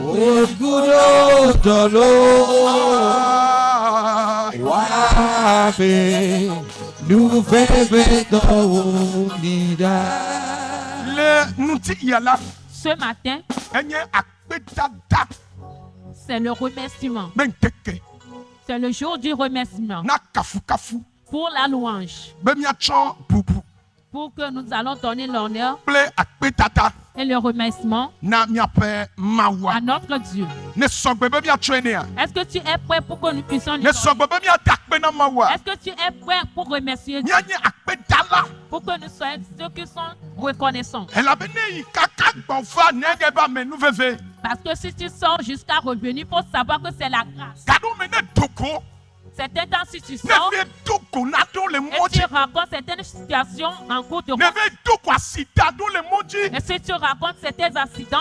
Ogudo dolo wafe nouvelle do nida. Ce matin, c'est le remerciement. C'est le jour du remerciement. Pour la louange. Pour que nous allons donner l'honneur et le remerciement à notre Dieu. Est-ce que tu es prêt pour que nous puissions lui donner? Est-ce que tu es prêt pour remercier Dieu? Pour que nous soyons ceux qui sont reconnaissants. Parce que si tu sors jusqu'à revenir, il faut savoir que c'est la grâce. Certains temps, si tu sors et tu racontes certaines situations en cours de route, et si tu racontes certains accidents,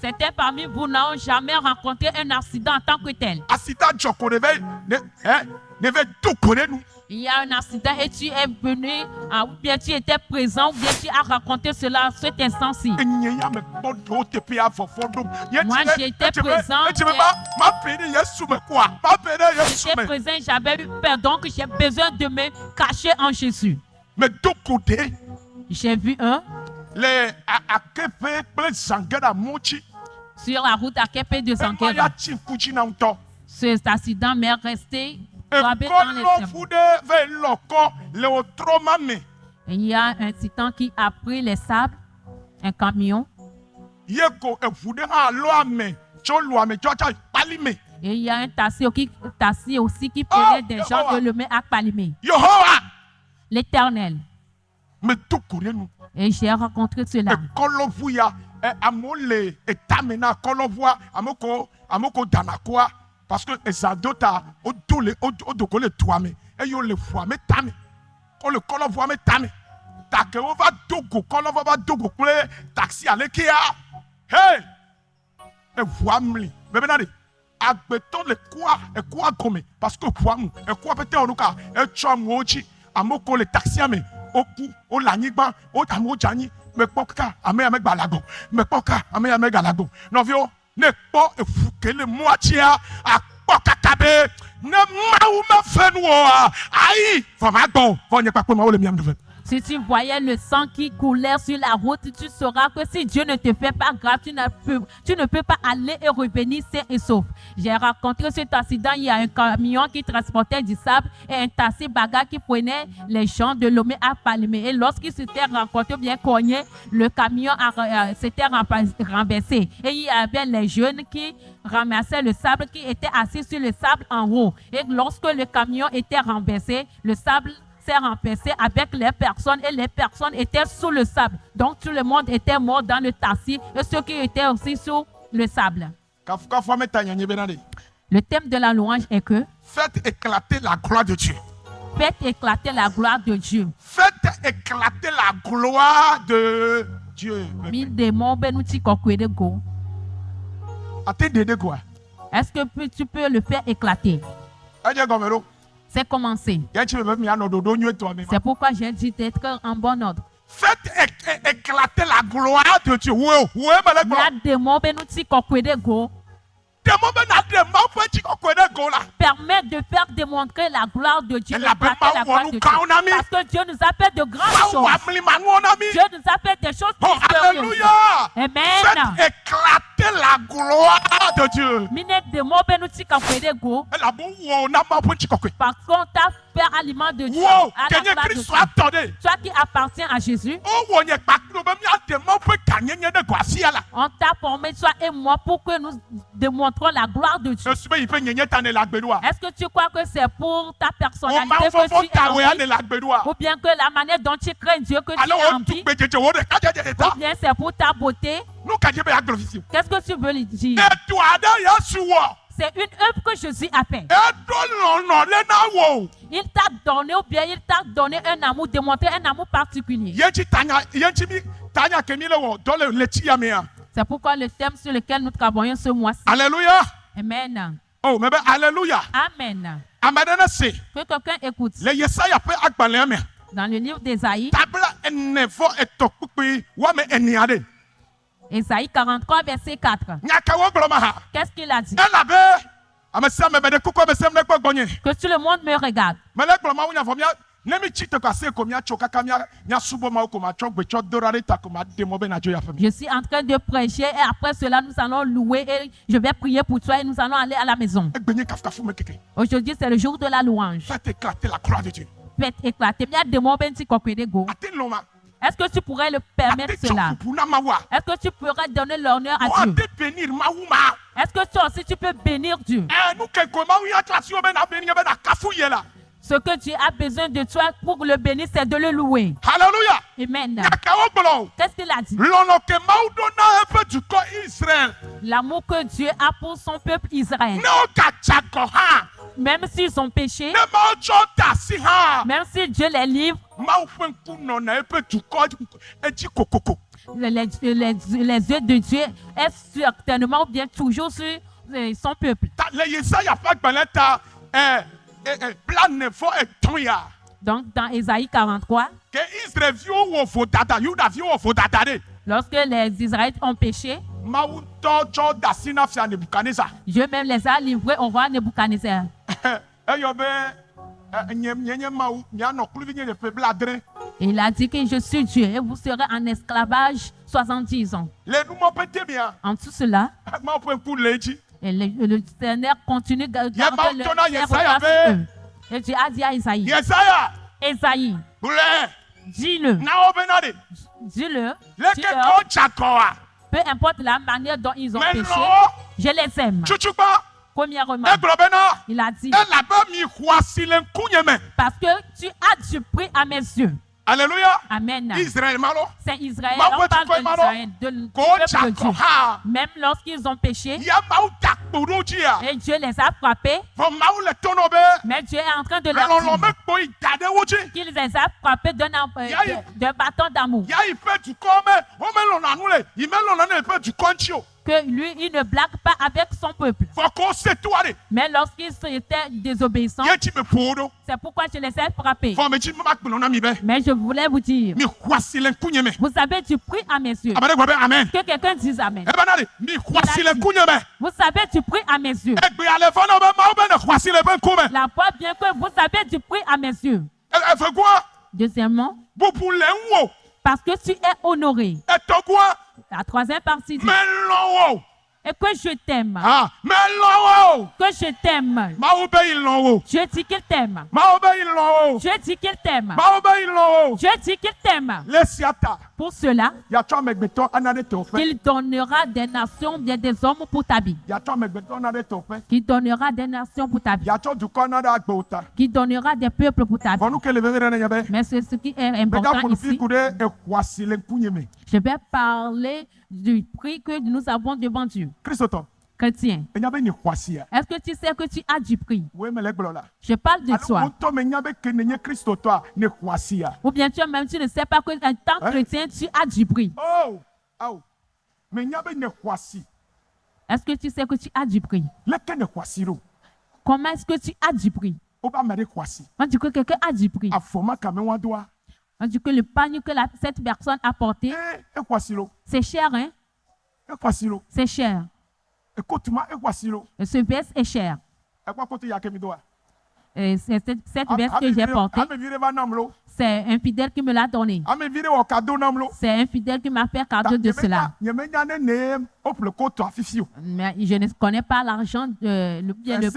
certains parmi vous n'ont jamais rencontré un accident en tant que tel. Il y a un accident et tu es venu, ou bien tu étais présent, ou bien tu as raconté cela à cet instant-ci. Moi, j'étais présent. J'étais présent, j'avais eu peur, donc j'ai besoin de me cacher en Jésus. J'ai vu un sur la route à Kepe de Zangera. Cet accident m'est resté gravé dans les cerveaux. Il y a un titan qui a pris les sables, un camion. Et il y a un taxi aussi qui prenait des gens de Lomé à Palimé. L'Éternel. Et j'ai rencontré cela. Parce que les adultes ont tous les toits, et ils ont les voix, mais tamé. On le colon voit, mais tamé. Take over dogo, colon va dogo, taxi à l'Ekea. Hey! Et voix m'li. Mais maintenant, agbéton le quoi comme, parce que voix m'ou, et quoi peut-être en cas, et chum wochi, amoko le taxi à me, au lanigba, au tamo jani, mais poka, ame balago, mais poka, ame galago. Non, vieux. Ne pas fouquer le moitié à Pokatabe. Ne maouma fenoua. Aïe, faut ma bon. Faut n'y pas pour moi le miam de. Si tu voyais le sang qui coulait sur la route, tu sauras que si Dieu ne te fait pas grave, tu ne peux pas aller et revenir sain et sauf. J'ai rencontré cet accident, il y a un camion qui transportait du sable et un taxi bagarre qui prenait les gens de Lomé à Palimé. Et lorsqu'ils s'étaient rencontrés bien cognés, le camion s'était renversé. Et il y avait les jeunes qui ramassaient le sable, qui étaient assis sur le sable en haut. Et lorsque le camion était renversé, le sable s'est renversé avec les personnes et les personnes étaient sous le sable. Donc tout le monde était mort dans le taxi et ceux qui étaient aussi sous le sable. Le thème de la louange est que faites éclater la gloire de Dieu. Faites éclater la gloire de Dieu. Faites éclater la gloire de Dieu. Est-ce que tu peux le faire éclater? C'est commencé. C'est pourquoi j'ai dit d'être en bon ordre. Faites éclater la gloire de Dieu. Permet de faire démontrer la gloire de Dieu. La gloire de Dieu. Parce que Dieu nous a fait de grandes choses. Dieu nous a fait des choses Alléluia. Amen. Faites éclater la gloire de Dieu. Parce qu'on t'a fait aliment de Dieu. Wow. Toi qui appartiens à Jésus. On t'a formé toi et moi pour que nous démontrons la gloire de Dieu. Est-ce que tu crois que c'est pour ta personnalité que tu es en vie? Ou bien que la manière dont tu crains Dieu que tu es en vie? Ou bien c'est pour ta beauté? Qu'est-ce que tu veux lui dire? C'est une œuvre que Jésus a fait. Il t'a donné ou bien il t'a donné un amour, démontré un amour particulier. C'est pourquoi le thème sur lequel nous travaillons ce mois-ci. Alléluia. Amen. Oh, mais alléluia. Amen. Amen. Que quelqu'un écoute. Dans le livre d'Ésaïe, tabla enefo etokpukpi wame eniade. Ésaïe 43, verset 4. Nyaka wo gblɔ ma ha. Qu'est-ce qu'il a dit? Elabe amesi ame be de kuku amesi ame kpe gbɔnye. Que tout le monde me regarde. Mele gblɔ ma wo nya fɔ mia ne mi tsi te ko ase ko mia tso kaka mia subɔ ma wo ko ma tsɔ gbetsɔ do ɖa ɖe ta ko ma de mɔ be na dzo ya fɛ mi. Je suis en train de prêcher et après cela, nous allons louer et je vais prier pour toi et nous allons aller à la maison. Egbenye kafukafu me keke. Aujourd'hui, c'est le jour de la louange. Faites éclater la croix de Dieu. Faites éclater. Ate loma. Est-ce que tu pourrais le permettre Ate cela? tsokupu na mawa. Est-ce que tu pourrais donner l'honneur à O Dieu? ate bénir mawu ma. Est-ce que toi aussi tu peux bénir Dieu? Nous ke ko mawu ya tso asi o be na bénir be na kafu ye la. Ce que Dieu a besoin de toi pour le bénir, c'est de le louer. Alléluia. Amen. Nyaka wo gblɔ. Qu'est-ce qu'il a dit? Lɔlɔ ke mawu do na eƒe dukɔ Israël. L'amour que Dieu a pour son peuple Israël. Ne wo gadza gɔ hã. Même s'ils ont péché, Ne mawu tsɔ da asi hã. même si Dieu les livre, Mawu ƒe ŋku nɔ na eƒe dukɔ edzi kokoko. les yeux de Dieu est certainement bien toujours sur son peuple. Ta le Yesaya ƒe agbalẽ ta planefɔ etɔ̃ ya. Donc, dans Ésaïe 43, Ke Israelviwo wɔ vodada, Yudaviwo wɔ vodada ɖe. lorsque les Israélites ont péché, Mawu tɔ tsɔ da asi na fia Nebukadnezar. Dieu même les a livrés au roi Nebuchadnezzar. Eyɔ be nye Mawu mianɔ kluvi nye ƒe blaadre. Et il a dit que je suis Dieu et vous serez en esclavage 70 ans. Le numɔ pete mia, En tout cela, Mawu ƒe ŋku le edzi. et le Seigneur continue de garder Mawu le tɔna regard Yesaya sur be. eux. Et Dieu a dit à Isaïe, Yesaya, Isaïe, gblɔe dis-le, na wo bena ɖe. dis-le, Leke dis-leur, kɔ dza kɔa. peu importe la manière dont ils ont Mais péché, non. je les aime. Tutukpa, Premièrement, egblɔ bena il a dit, elabe mi xɔ asi le ŋkunye me. parce que tu as du prix à mes yeux. Alléluia. Amen. Israël ma lo. C'est Israël, Ma on voix, parle tu peux, d'Israël, du Ko dza peuple de Dieu. kɔ hã. Même lorsqu'ils ont péché, Ya Mawu da kpo ɖo dzia. et Dieu les a frappés, Vɔ Mawu le tɔnɔ be. mais Dieu est en train de Le lɔlɔ leur dire mekpo yi da ɖe wo dzi. qu'il les a frappés d'un bâton d'amour. Ya yi ƒe dukɔ me, womelɔna nu le, yi melɔna ne ƒe dukɔ ŋuti o. Que lui, il ne blague pas avec son peuple. Vɔ ko se toa ɖe. Mais lorsqu'ils étaient désobéissants, Ye dzi me ƒo wo ɖo. c'est pourquoi je les ai frappés. Vɔ me dzi me ma gblɔ na mi be. Mais je voulais vous dire, Mi xɔ asi le ŋkunye me. vous avez du prix à mes yeux. Ame ɖe gblɔ be amen. Que quelqu'un dise Amen. Ebena ɖe, mi xɔ asi le ŋkunye me. Vous avez du prix à mes yeux. Egbe ale fɔ na wo be Mawu be ne xɔ asi le ƒe ŋkume. La foi, bien que vous avez du prix à mes yeux. Evegua, Deuxièmement, bubu le ŋu wo. parce que tu es honoré. Etɔgua, La troisième partie dit, melɔ wo. et que je t'aime. Melɔ wo. Que je t'aime. Mawu be yi lɔ wo. Dieu dit qu'il t'aime. Mawu be yi lɔ wo. Dieu dit qu'il t'aime. Mawu be yi lɔ wo. Dieu dit qu'il t'aime. Le sia ta, Pour cela, yatsɔ amegbetɔ ana ɖe teƒe. qu'il donnera des nations, bien des hommes pour ta vie. Yatsɔ amegbetɔ ana ɖe teƒe. Qu'il donnera des nations pour ta vie. Yatsɔ dukɔ ana ɖe agbewo ta. Qu'il donnera des peuples pour ta vie. Vɔ nu ke le veve ɖe ne nye be. Mais c'est ce qui est Mega important ƒo fi ici. ku ɖe exɔ asi le ŋkunye me. Je vais parler du prix que nous avons devant Dieu. Kristotɔ, Chrétien, enya be nye xɔ asia. est-ce que tu sais que tu as du prix? Woe me le gblɔ la. Je parle de Alo toi. ŋutɔ me nya be ke ne nye kristotɔa ne xɔ asia. Ou bien toi-même, tu ne sais pas qu'en tant que Hein? chrétien, tu as du prix. Oh, awo, me nya be ne xɔ asi. Est-ce que tu sais que tu as du prix? Leke ne xɔ asi ɖo. Comment est-ce que tu as du prix? Wobe ame ɖe xɔ asi. On dit que quelqu'un a du prix. Afɔma kame wa doa. On dit que le pagne que cette personne a porté, Exɔ asi ɖo. c'est cher, hein? Exɔ asi ɖo. C'est cher. Ekotuma exɔ asi ɖo. Et ce veste est cher. Ekpɔ koto ya ke mi doa. Et c'est cette veste que j'ai portée, Ame vi ɖe va nam lo. c'est un fidèle qui me l'a donné. Ame vi ɖe wɔ kado nam lo. C'est un fidèle qui m'a fait cadeau de cela. Nye menya ne ne woƒle kotoa fifi o. Mais je ne connais pas l'argent, le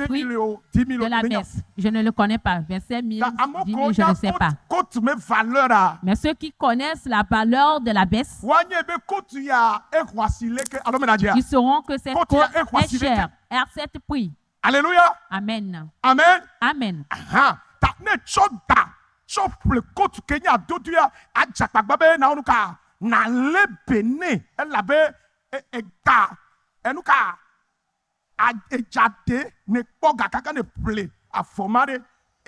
prix 10 000 o, 10 000 de o. la menya. baisse. Je ne le connais pas. 27 000, Ta 10 amewo 000, ko je nya ne sais pas. kotu me valeur a. Mais ceux qui connaissent la valeur de la baisse, Wanye be kotu ya exɔ asi leke alo me na dzia. ils sauront que cette Quand côte il y a un est chère. Et à cet prix. Alléluia. Amen. Amen. Amen. Aha. Ta ne tsɔ da tsɔ ƒle kotu ke nye adodo ya adzakpagba be na wo nu ka na le bene elabe ega enu ka edzade ne kpɔ gakaka ne ƒle afɔma ɖe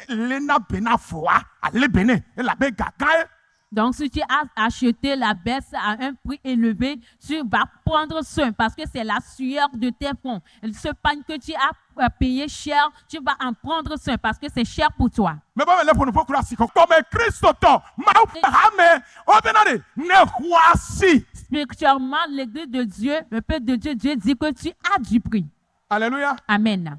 lena bena afɔa ale bene elabe gagã ye. Donc, si tu as acheté la baisse à un prix élevé, tu vas prendre soin parce que c'est la sueur de tes fonds. Ce pagne que tu as payer cher, tu vas en prendre soin parce que c'est cher pour toi. Mais bon, mais pour nous pour si comme Christ autant, Mahomet, Obenade, ne voici. Spirituellement, l'église de Dieu, le peuple de Dieu, Dieu dit que tu as du prix. Alléluia. Amen.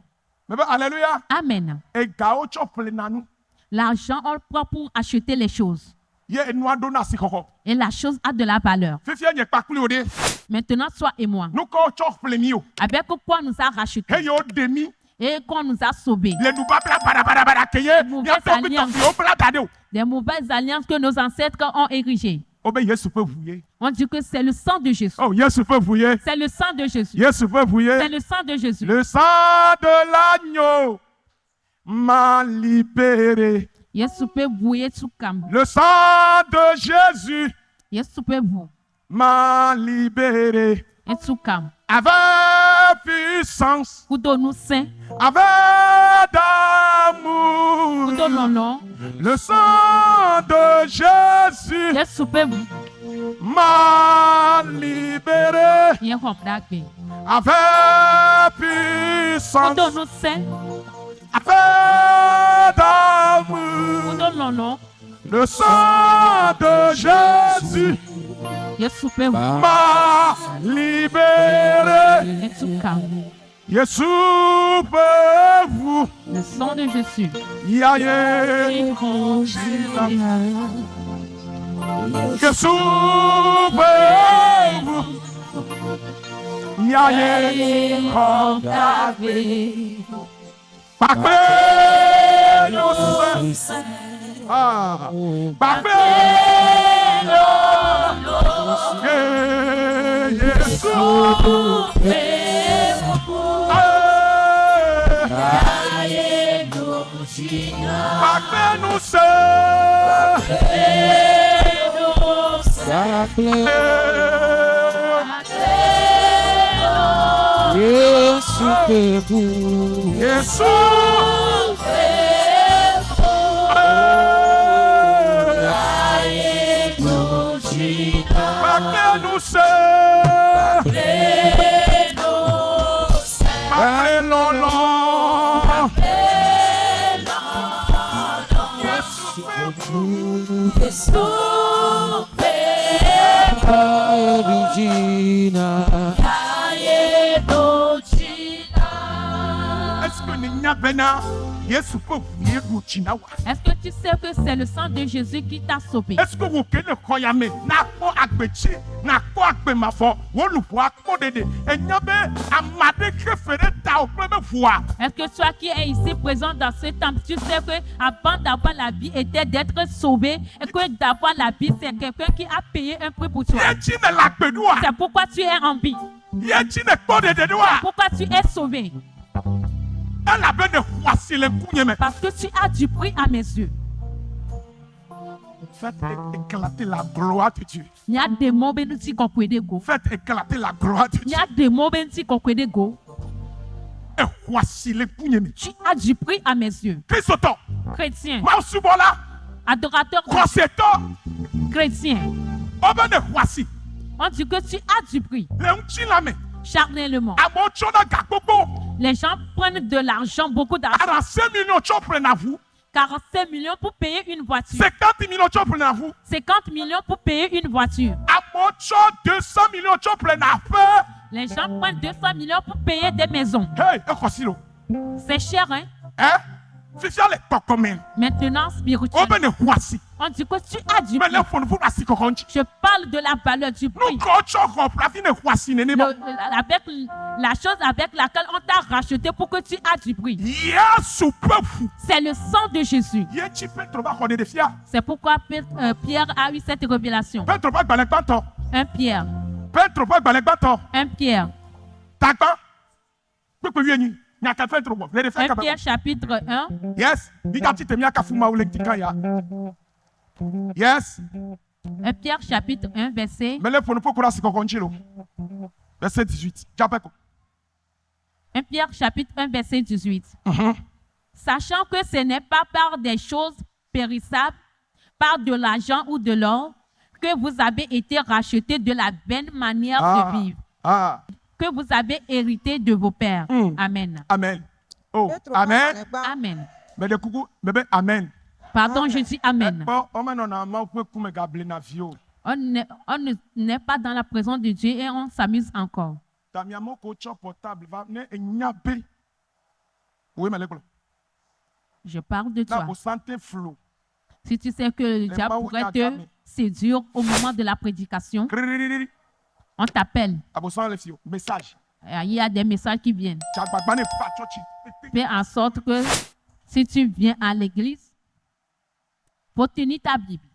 Mais bon, alléluia. Amen. Et Gaocho Plenanu. L'argent, on le prend pour acheter les choses. Ye noa dona si koko. Et la chose a de la valeur. Fifia nye pakuli ode. Maintenant, toi et moi, Nous ko chof plenio. avec quoi nous a racheté Hey yo demi. et qu'on nous a sauvés. Le nouba bla bara keye. Mauvaise Ya to bi to alliance. fi o bla tade. Des mauvaises alliances que nos ancêtres ont érigées. Obe Yesu peut vouiller. On dit que c'est le sang de Jésus. Oh, Yesu peut vouiller. C'est le sang de Jésus. Yesu peut C'est vouiller. le sang de Jésus. Le sang de l'agneau m'a libéré. Yesu peut bouiller tout comme. Le sang de Jésus Yesu peut vous. m'a libéré. Et tout comme. Avec puissance, Pour nous saint. avec Pour d'amour. nos noms. Le sang de Jésus Yesu peut vous. m'a libéré. Il y a un blague. Avec Pour puissance, nous saint. avec Pour d'amour. nos noms. Le sang de Jésus Yesu peut vous. m'a libéré. Et tout comme. Yesu peut vous. Le sang de Jésus. Yaye Yesu peut vous. Yaye Bakbe nous sommes. Ah, Bakbe Yesu Bakbe nous sommes. Yesu peut vous. Yesu Bakbe nous sommes. Bakbe lolo. Regina. Est-ce que Nina Bena, Yesu peut vous vous chinawa? Est-ce que tu sais que c'est le sang de Jésus qui t'a sauvé? Est-ce que vous connaissez Koyame? Na ko agbechi, na ko agbemafo, wolu bo akodede. Enyabe amade krefere ta opeme voix. Est-ce que toi qui es ici présent dans ce temple, tu sais que avant d'avoir la vie était d'être sauvé et que d'avoir la vie, c'est quelqu'un qui a payé un prix pour toi. Yechi ne la pedua. C'est pourquoi tu es en vie. Yechi ne kodede doa. Pourquoi tu es sauvé? Elle a bien de voici le kounyeme. Parce que tu as du prix à mes yeux. Faites éclater la gloire de Dieu. Il y a des mots bénis qu'on peut go. Faites éclater la gloire de Il y Dieu. a des mots bénis qu'on peut go. Et voici le kounyeme. Tu as du prix à mes yeux. Christoton, Chrétien, Mausubola, adorateur Conceto, chrétien, Oben de voici. on dit que tu as du prix. Le Unchilame, Charnellement. Amochona Gagobo, Les gens prennent de l'argent, beaucoup d'argent, 45 millions de chopres na vous. 45 millions pour payer une voiture. 50 millions de chopres na vous. 50 millions pour payer une voiture. Amocho 200 millions de chopres na fait. Les gens prennent 200 millions pour payer des maisons. Hey, ekosilo. C'est cher, hein? Hein? Fifia le tokomen. Maintenant, spirituel. Oben de voici. On dit que tu as du Mais prix. le fond vous la sikokonchi. Je parle de la valeur du prix. Nous coachons remplacer ne voici ne Avec la chose avec laquelle on t'a racheté pour que tu aies du prix. Yesu peut vous. C'est le sang de Jésus. Yechi Petro ba kone de fia. C'est pourquoi Pierre a eu cette révélation. Petro ba gbalek bato. Un Pierre. Petro ba gbalek bato. Un Pierre. Tagba. Pepe yeni. Nyaka Petro bo. Le de Un fia Pierre chapitre 1. Yes. Dikati te miaka fuma ou lektika ya. Yes. Un Pierre chapitre 1 verset. Mais le fond pour kura sikokonchi lo. Verset 18. Japeko. Un Pierre chapitre 1 verset 18. Sachant que ce n'est pas par des choses périssables, par de l'argent ou de l'or, que vous avez été rachetés de la vaine manière de vivre, Ah. que vous avez hérité de vos pères. Amen. Amen. Oh, Petro amen. Pagmaleba. Amen. Mais de coucou, bébé, amen. Pardon, je dis Amen. Bon, on m'a non, on peut me gabler na vie. On n'est pas dans la présence de Dieu et on s'amuse encore. Ta miamo ko cho portable va ne nyabe. Oui, mais le glo. Je parle de Na toi. bo santé flou. Si tu sais que le diable pourrait te séduire au moment de la prédication, on t'appelle. Abo san le fio. Message. Il y a des messages qui viennent. Chagbagba ne pa chochi. Fais en sorte que si tu viens à l'église, faut tenir ta Bible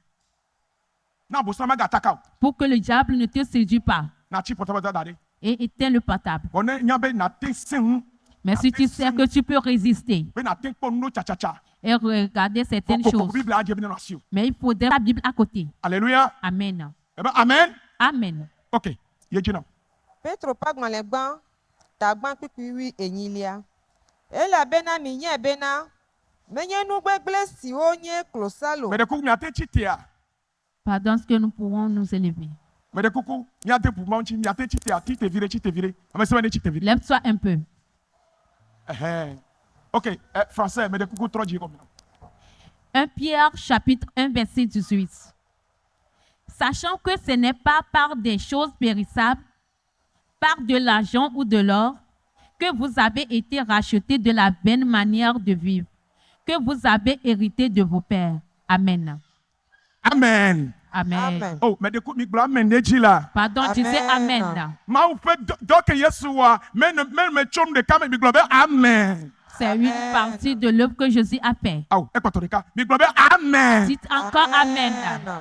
Na bo san ma gataka. pour que le diable ne te séduise pas Na chi portable da dare. et éteins le portable. On ne nyabe na te sen. Mais si tu sais que tu peux résister Be na te pon no cha cha cha. et regarder certaines Ko choses, Bible a jebe na sio. mais il faudrait la Bible à côté. Alléluia. Amen. Eh ben amen. Amen. OK. Yejina. Petro Pagmaleba. Tagban pipiwi enyilia. Elabena minye bena. Menye nugbegle si onye klosalo. Mais de coucou, mi ate chitea. Pardon, est-ce que nous pourrons nous élever? Mais de coucou, mi ate pour manchi, mi ate chitea, ti te vire. Mais c'est pas te vire. Lève-toi un peu. OK, français, mais de coucou trop dire comme 1 Pierre chapitre 1 verset 18. Sachant que ce n'est pas par des choses périssables, par de l'argent ou de l'or, que vous avez été rachetés de la vaine manière de vivre, que vous avez hérité de vos pères. Amen. Amen. Amen. Amen. Oh, mais de coucou, mi gla men neji la. Pardon, tu sais Amen. Amen. Ma ou fait donc Yeshua, mais me chon de kame mi globe amen. C'est une partie de l'œuvre que Jésus a fait. Ah, ekwatorika, mi globe amen. Dites encore Amen.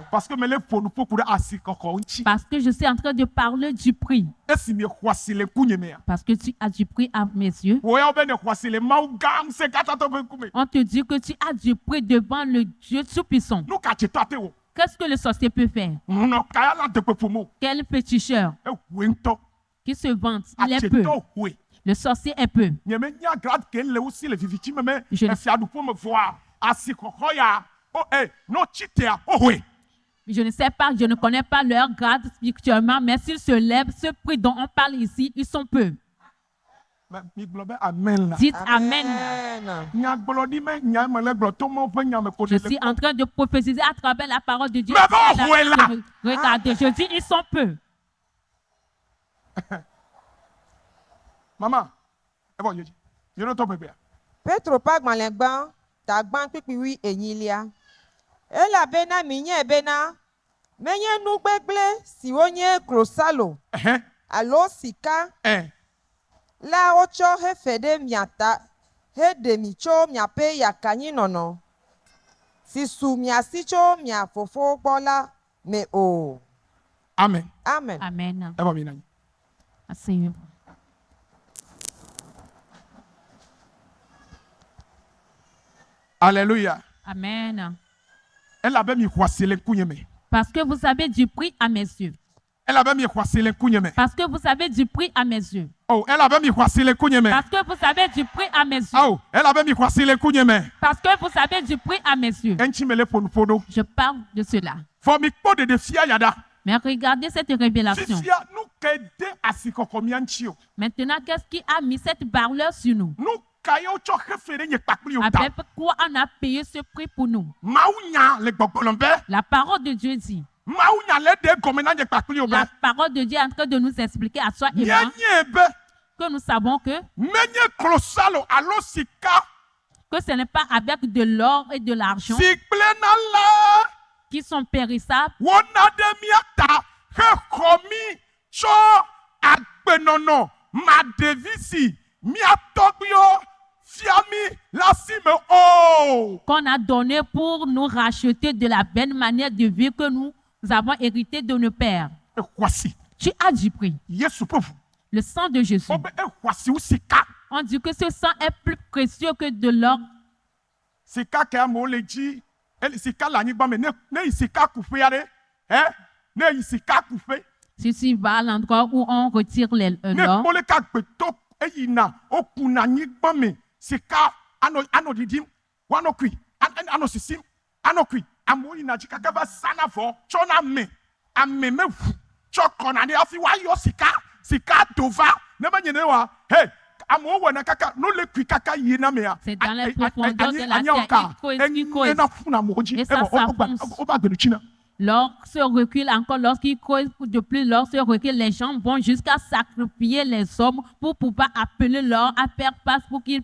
Parce que me le pour nous pour courir assis koko unchi. Parce que je suis en train de parler du prix. Esi mi kwasi le kunye me. Parce que tu as du prix à mes yeux. Wo ya be ne kwasi le ma u gam se kata to be kume. On te dit que tu as du prix devant le Dieu Tout-Puissant. Nou ka chetate wo. Qu'est-ce que le sorcier peut faire? No kaya la de pepumo. Quel féticheur E wento. qui se vante, il est peu. Acheto we. Le sorcier est peu. Nyeme nya grade ken le aussi le viviti me Je ne- e fiadu pour me voir assis koko ya. Oh no chitea. Oh we. Je ne sais pas, je ne connais pas leur grade spirituellement, mais s'ils se lèvent, ce prix dont on parle ici, ils sont peu. Mais mi globe amen la. Dites Amen. Nya glodi me nya me le glo to mo pe nya me ko Je suis en train de prophétiser à travers la parole de Dieu. Mais bon, où est là? Regardez, je dis, ils sont peu. Maman. E bon yeji. You don't talk me be. Petro Pagmaleba. Tagban pipiwi enyilia. Elabena minye bena. Menye nugbegle si onye klosalo. Alo sika. La ocho hefede miata. Hede micho miape yakanyi nono. Sisu miasicho miafofo bola me o. Amen. Amen. Amen. E bon mi nani. Asseyez-vous. Alléluia. Amen. Elle avait mis kwasi le kunye me. Parce que vous avez du prix à mes yeux. Elle avait mis kwasi le kunye me. Parce que vous avez du prix à mes yeux. Oh, elle avait mis kwasi le kunye me. Parce que vous avez du prix à mes yeux. Oh, elle avait mis kwasi le kunye me. Parce que vous avez du prix à mes yeux. Enchi me le podo. Je parle de cela. For mi kpo de fia yada. Mais regardez cette révélation. Fifia nous kede asikoko mianchio. Maintenant, qu'est-ce qui a mis cette barre sur nous? Nous kayo cho refere nye pakli o ta. Avec quoi on a payé ce prix pour nous? Maunya le gbogbolombé. La parole de Dieu dit. Maunya le de gomena nye pakli o be. La parole de Dieu est en train de nous expliquer à toi et moi Nye be. que nous savons que Menye klosalo alo sika. ce n'est pas avec de l'or et de l'argent Sikplena la. qui sont périssables Wona de miata. He komi cho agbenono. Ma devisi. Miatobio. Fiami la sime oh. qu'on a donné pour nous racheter de la bonne manière de vivre que nous avons hérité de nos pères. E kwasi. Tu as du prix. Yesu pofu. Le sang de Jésus. Obe e kwasi usika. On dit que ce sang est plus précieux que de l'or. Sika ke amo leji. El sika la nyigba me ne sika kufe yare. Ne sika kufe. Si tu vas à l'endroit où on retire Ne l'or, pole ka gbeto eyina okuna nyigba me sika ano didim wano kwi ano sisim ano kwi amo yina jika kaba sana fo chona me ame mefu chokona ne afi wa yo sika dova ne ba nyene wa hey amewo wɔna kaka n'ole kui kaka yie na mea C'est dans les profondeurs de la terre, il creuse. ɛna funu amewo dzi Et ça s'enfonce. ɔba gbɛnuti na. Lorsqu'il recule encore, lorsqu'il creuse de plus, lorsqu'il recule, les gens vont jusqu'à sacrifier les hommes pour pouvoir appeler leur à faire face pour qu'ils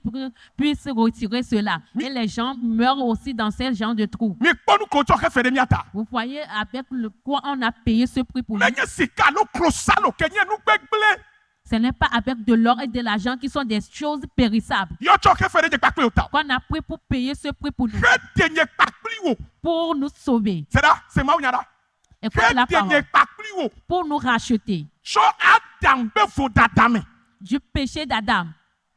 puissent retirer cela. Et les gens meurent aussi dans ce genre de trous. mi kpɔnu ko tsɔ xefe ɖe miata. Vous voyez avec le quoi on a payé ce prix pour nous. menye sika alo klosalo ke nye nu gbegble. Ce n'est pas avec de l'or et de l'argent qui sont des choses périssables yɔ tsɔ xefe ɖe dze kpakple o ta. qu'on a pris pour payer ce prix pour nous, xe de nye kpakpli wo. pour nous sauver. c'est là c'est mawu nya da. Écoute xe la de nye parole. kpakpli wo. Pour nous racheter sɔ adam be vo dada me. du péché d'Adam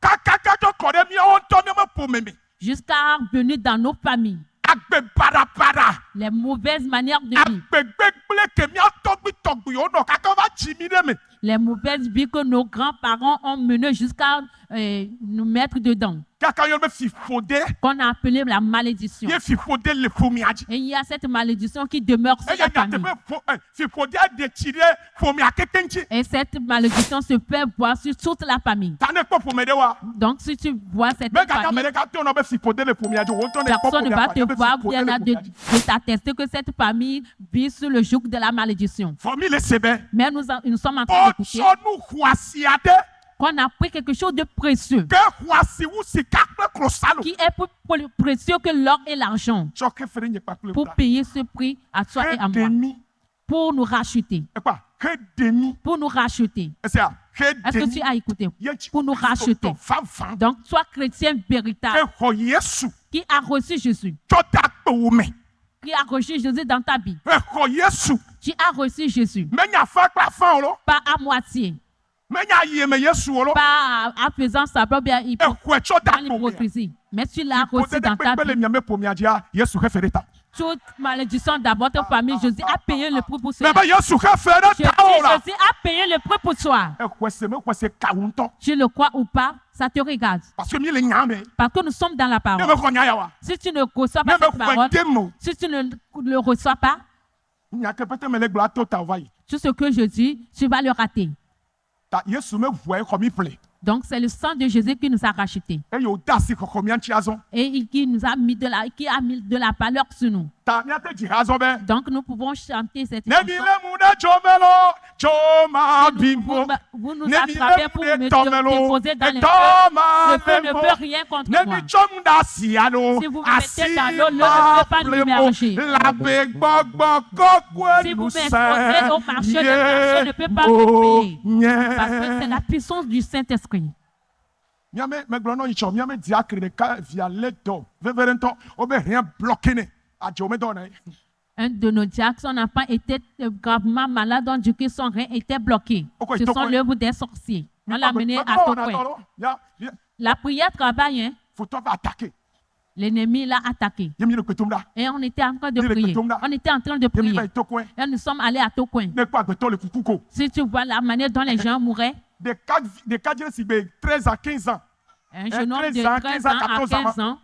kakaka tsɔ kɔ ɖe miawo ŋutɔ miame ƒome me. jusqu'à venir dans nos familles. agbe baɖabaɖa. Les mauvaises manières de vivre, agbègbè ke mía tɔgbuitɔgbuiwo nɔ kaka va tsi mi ɖe me. les mauvaises vies que nos grands-parents ont menées jusqu'à nous mettre dedans, kaka yɔ be fifode qu'on a appelé la malédiction. ye fifode le ƒomea dzi. Et il y a cette malédiction qui demeure sur eye la nyate famille. be fifode de tsi ɖe ƒomea keke ŋuti. Et cette malédiction se fait voir sur toute la famille. ta ne kpɔ ƒome ɖe wa. Donc si tu vois cette me gata famille, me ɖeka to nɔ be fifode le ƒomea dzi wo ŋutɔ ne kpɔ personne ne ƒomea va fa te yɔ be voir fifode bien le là ƒomea dzi. de t'attester que cette famille vit sous le joug de la malédiction. fɔmi le se be. Mais nous sommes en train d'écouter ɔtsɔ nu xɔasi aɖe qu'on a pris quelque chose de précieux, ke xɔasi wu sika kple klosalo. qui est plus précieux que l'or et l'argent, tsɔ ke fe ɖe nye kpakple pour bla. payer ce prix à toi et à xe moi, de mi. pour nous racheter, ekpa xe de mi. pour nous racheter. esia xe Est-ce de que mi. tu as écouté? Yesu Pour nous racheter. Fanfan. Donc, sois chrétien véritable, Exɔ Yesu qui a reçu Jésus, tsɔ da kpewo me. qui a reçu Jésus dans ta vie. Exɔ Yesu Tu as reçu Jésus, menya fa kple afã o lo. pas à moitié, Menya yeme Yesu o lo. pas en faisant sa propre Exɔe tsɔ da kpewo me. hypocrisie, mais tu l'as Ƒode reçu ɖe dans ta kpekpe le vie. miame ƒomea dzia Yesu xe fe ɖe ta. Toute malédiction dans votre famille, Jésus a payé le prix pour Me cela. be Yesu xe fe ɖe Je ta o dis, la. Jésus a payé le prix pour toi. Exɔe se me xɔ se kawu ŋutɔ. Tu le crois ou pas, ça te regarde. Parce que mi le nya me. Parce que nous sommes dans la Ne parole. me xɔ nya ya wa. Si tu ne reçois Ne pas me cette parole, xɔ de me o. si tu ne le reçois pas, Nya ke pete me le gblɔ ato ta o va yi. tout ce que je dis, tu vas le rater. Ta Yesu me ʋua xɔ mi ƒle. Donc, c'est le sang de Jésus qui nous a rachetés Eye wòde asi xɔxɔ mía ŋuti azɔ. et qui nous a mis qui a mis de la valeur sur nous. Ta míate dzi azɔ be. Donc, nous pouvons chanter cette Ne mi chanson. le mu ɖe dzome lo, dzoma bi mo. Vous nous Ne mi attrapez le pour mu me ɖe tɔme lo, déposer dans les feux. etɔma Le feu le ne mo. peut rien contre Ne moi. mi tsɔm ɖe asia lo, Si vous me asi mettez dans l'eau, l'eau ne ma peut pas nous ƒle mo. immerger. Labe gbɔgbɔ kɔkɔe Si vous nu m'exposez au marché, le marché ne peut pas o me payer. Parce que c'est nye. la puissance du Saint-Esprit. Miame megblɔ nɔ nyitsɔ miame diakri ɖeka via le dɔ vevere ŋutɔ wobe hɛn blɔke ne adze wome dɔ na ye. Un de nos diacres, son enfant était gravement malade, donc du coup son rein était bloqué. Pourquoi Ce il sont tocque? l'œuvre des sorciers. On l'a mené à Tokoin. La prière travaille, hein. Faut toi va attaquer. L'ennemi l'a attaqué. Yemi le kwetom da. Et on était en train de Il est prier. tombé là. On était en train de Yemi prier. va itokoin. Et nous sommes allés à Tokoin. Ne kwa gbeto le kukuko. Si tu vois la manière dont les gens mouraient, Des cadres si be 13 à 15 ans. un jeune homme de 13 ans, 13 ans à 14 ans. 15 ans,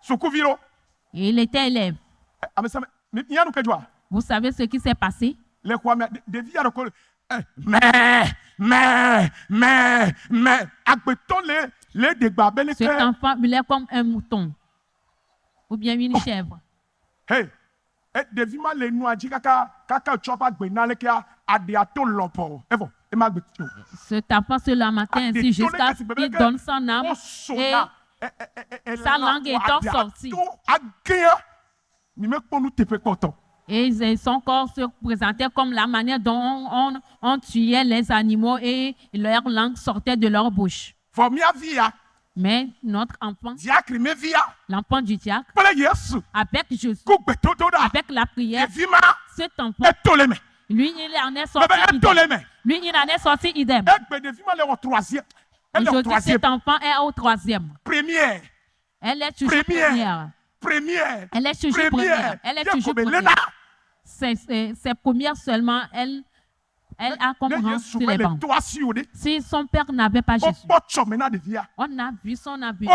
Sukuviro. et il était élève. Amesame il y a nous que joie. Vous savez ce qui s'est passé? Les quoi mais des vies à l'école. Mais agbeton les dégba bel Cet enfant, il est comme un mouton. Ou bien une chèvre. Hey. Des vies mal les noix kaka chopa gbe le kia ade ato lopo. Evo, e ma gbe. Cet enfant se lamentait ainsi jusqu'à ce qu'il donne son âme et sa langue est sortie. Et son corps se présentait comme la manière dont on tuait les animaux et leur langue sortait de leur bouche. Mais notre enfant, l'enfant du diacre, avec Jésus, avec la prière, cet enfant, lui, il en est sorti idem. Lui, il en est sorti idem. Aujourd'hui, cet enfant est au 3e. Première. Elle est toujours première. Elle est toujours première. Elle est toujours première. C'est première seulement. Elle a comme rang sur les bancs. Si son père n'avait pas Jésus, on a vu son avenir,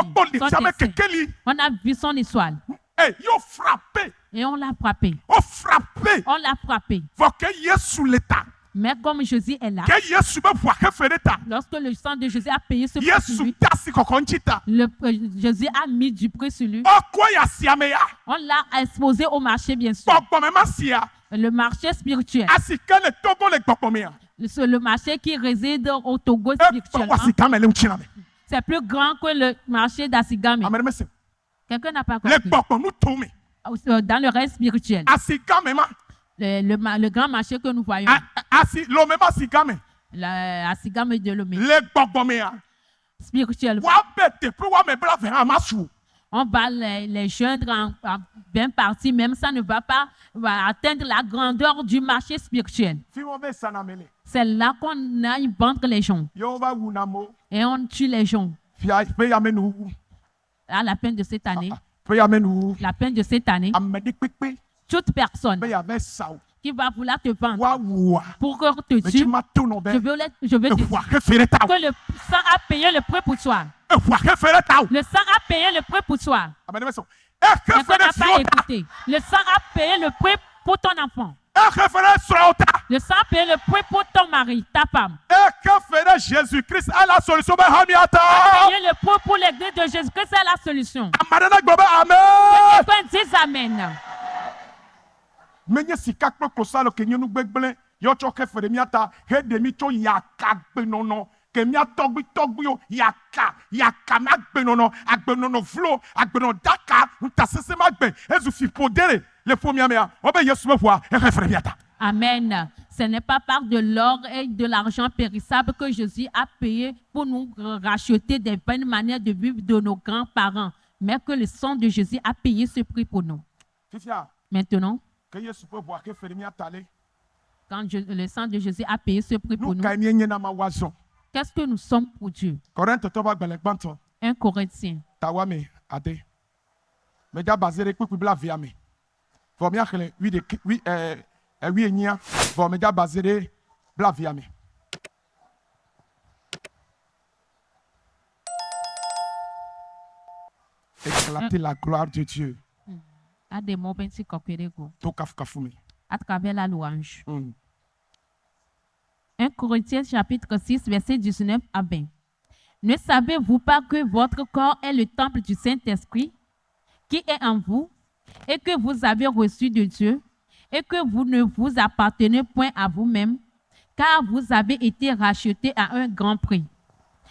son destin. On a vu son histoire. Et on l'a frappé. On l'a frappé. Mais comme Jésus est là, ke yesu be ʋua ke fe ɖe ta lorsque le sang de Jésus a payé ce prix sur yesu lui, de asi kɔkɔ ŋuti ta Jésus a mis du prix sur lui. ɔkɔ yi asiame ya On l'a exposé au marché, bien sûr. gbɔgbɔme ma sia Le marché spirituel. asi ke le togo le gbɔgbɔmea C'est le marché qui réside au Togo ekpɔ spirituellement. asi kame le ŋuti na me C'est plus grand que le marché d'Asigame. ame ɖe me se Quelqu'un n'a pas le compris. gbɔgbɔnu to me Dans le reste spirituel, asi game ma le grand marché que nous voyons, asi lome ma asi game Asigame de Lomé, le gbɔgbɔmea spirituellement. wa be teƒe wa me bla ve hã ma su On va les joindre en bien partie, même ça ne va pas atteindre la grandeur du marché spirituel. fi wɔn be sana me le C'est là qu'on aille vendre les gens ye wo va wu na mo et on tue les gens. fia pe ya me nu wu À la fin de cette année, pe ya me nu wu la fin de cette année, ame ɖe kpekpe toute personne be ya be sa o qui va vouloir te vendre wa wua pour que te me tsi tue, ma to nɔ be je vais te dire eʋua ke fe ɖe ta o que le sang a payé le prix pour toi. eʋua ke fe ɖe ta o Le sang a payé le prix pour toi. ame ɖe me se o eke fe Quelqu'un ɖe n'a pas fiwo ta écouté. Le sang a payé le prix pour ton enfant. eke fe ɖe srɔ̃wo ta Le sang a payé le prix pour ton mari, ta femme. eke fe ɖe jésus christ ala solution be hã miata Payé le prix pour l'église de Jésus-Christ, c'est la solution. ame ɖe ne gblɔ be amen Quelqu'un dise Amen. menye sika kple klosalo ke nye nu gbegblẽ yɔ tsɔ ke fe ɖe mía ta he ɖe mi tso yaka gbenɔnɔ ke mía tɔgbuitɔgbuiwo yaka ma gbenɔnɔ agbenɔnɔ vlo agbenɔnɔ daka ntasese ma gbe ezu fi ƒode le ƒo mía mea wɔbe yesu be ʋua ehe fe ɖe mía ta Amen. Ce n'est pas par de l'or et de l'argent périssable que Jésus a payé pour nous racheter des bonnes manières de vivre de nos grands-parents, mais que le sang de Jésus a payé ce prix pour nous. fifia Maintenant, ke yesu ƒe ʋua ke fe ɖe mía ta le quand le sang de Jésus a payé ce prix pour nu nous, kae míenye na ma woazɔ qu'est-ce que nous sommes pour Dieu? kɔrintɔtɔ ƒe agbalẽ gbãtɔ 1 Corinthiens. tawame ade medza baze ɖe kpukpui bla avea me vɔ míaxlẽ wi enyia vɔ medza baze ɖe bla avea me éclater la gloire de Dieu À des mots ben si kokerego, to kafukafu me à travers la louange. Mm. 1 Corinthiens chapitre 6, verset 19 à 20. Ne savez-vous pas que votre corps est le temple du Saint-Esprit qui est en vous et que vous avez reçu de Dieu et que vous ne vous appartenez point à vous-même car vous avez été rachetés à un grand prix.